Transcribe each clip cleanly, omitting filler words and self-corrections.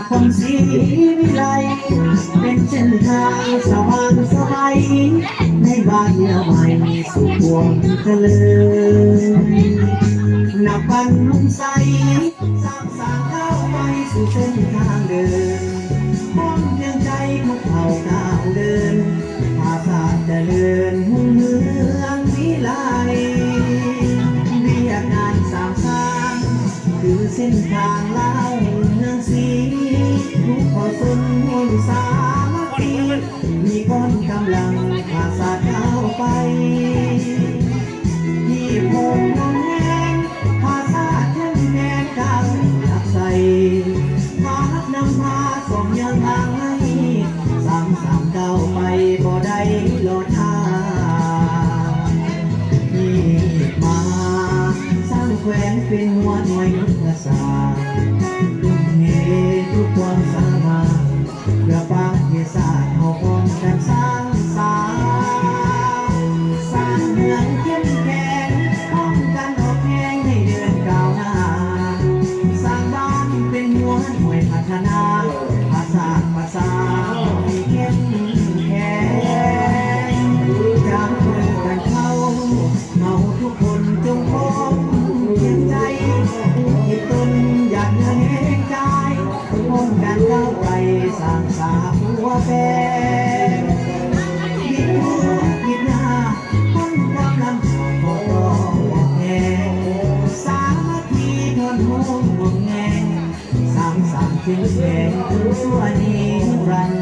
คนศรีวิไลเป็นเส้นทางสว่างไสวในบ้านเดียวใหม่สู่พวงเจริญนับวันลุ่มใสสร้างสางก้าวไปสู่เส้นทางเดินมองเพียงใจทุกเผ่าก้าวเดินภาษาเจริญหุ่งเมืองวิไลเรียกงานสามสร้างคือเส้นทางเล่าเมืองศรีทุกคนสนมนสามัคคีมีคนกำลังภาษาก้าวไปที่พงน้องแหงภาษาแท่นแดนก้าวหลักใสพาหักนำพาส่งยังทางให้สามสามก้าวไปบ่ได้หลอดทางนี่มาสร้างแขวนเป็นหัวหน่วยยุทธศาสตร์ทุ่มเททุกความสามารถเพื่อประเทศชาติเฮาพร้อมกันสร้างสรรค์สร้างเมืองเข้มแข็งพร้อมกันออกแรงให้เดินก้าวหน้าสร้างบ้านเป็นหัวหน่วยพัฒนาภาษาให้เข้มแข็งจากมือกันเข้าเราทุกคนจงพร้อมเพียงใจให้ตนอยากเดินเองใจพร้อมกันก้าวไปสร้างสาหัวแปรคิดหัวคิดหน้าคนความลำพอต่อแหงสามัคคีทนห่วงห่วงแหงสร้างสรรค์ถึงแสงทั่วนิรัน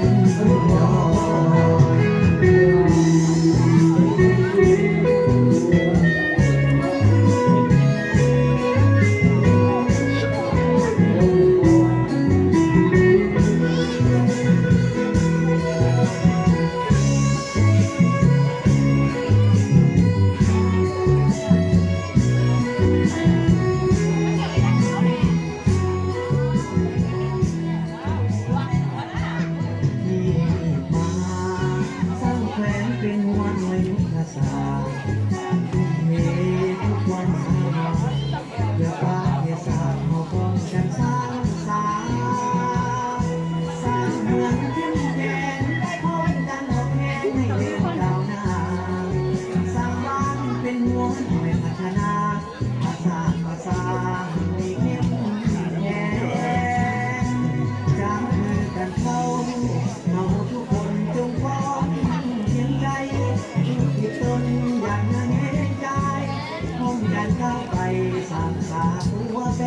ดสร้างสาหัวแบ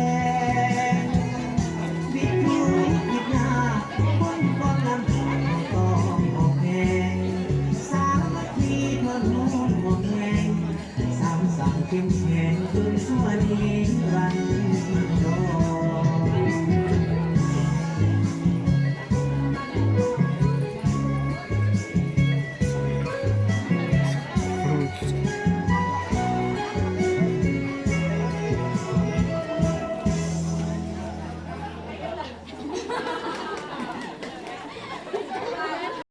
งบิดมือบิดหน้าคนความลำต้องออกแหงสามัคคีทนห่วงแหงสร้างสรรค์เข้มแข็งคืนชั่วนิ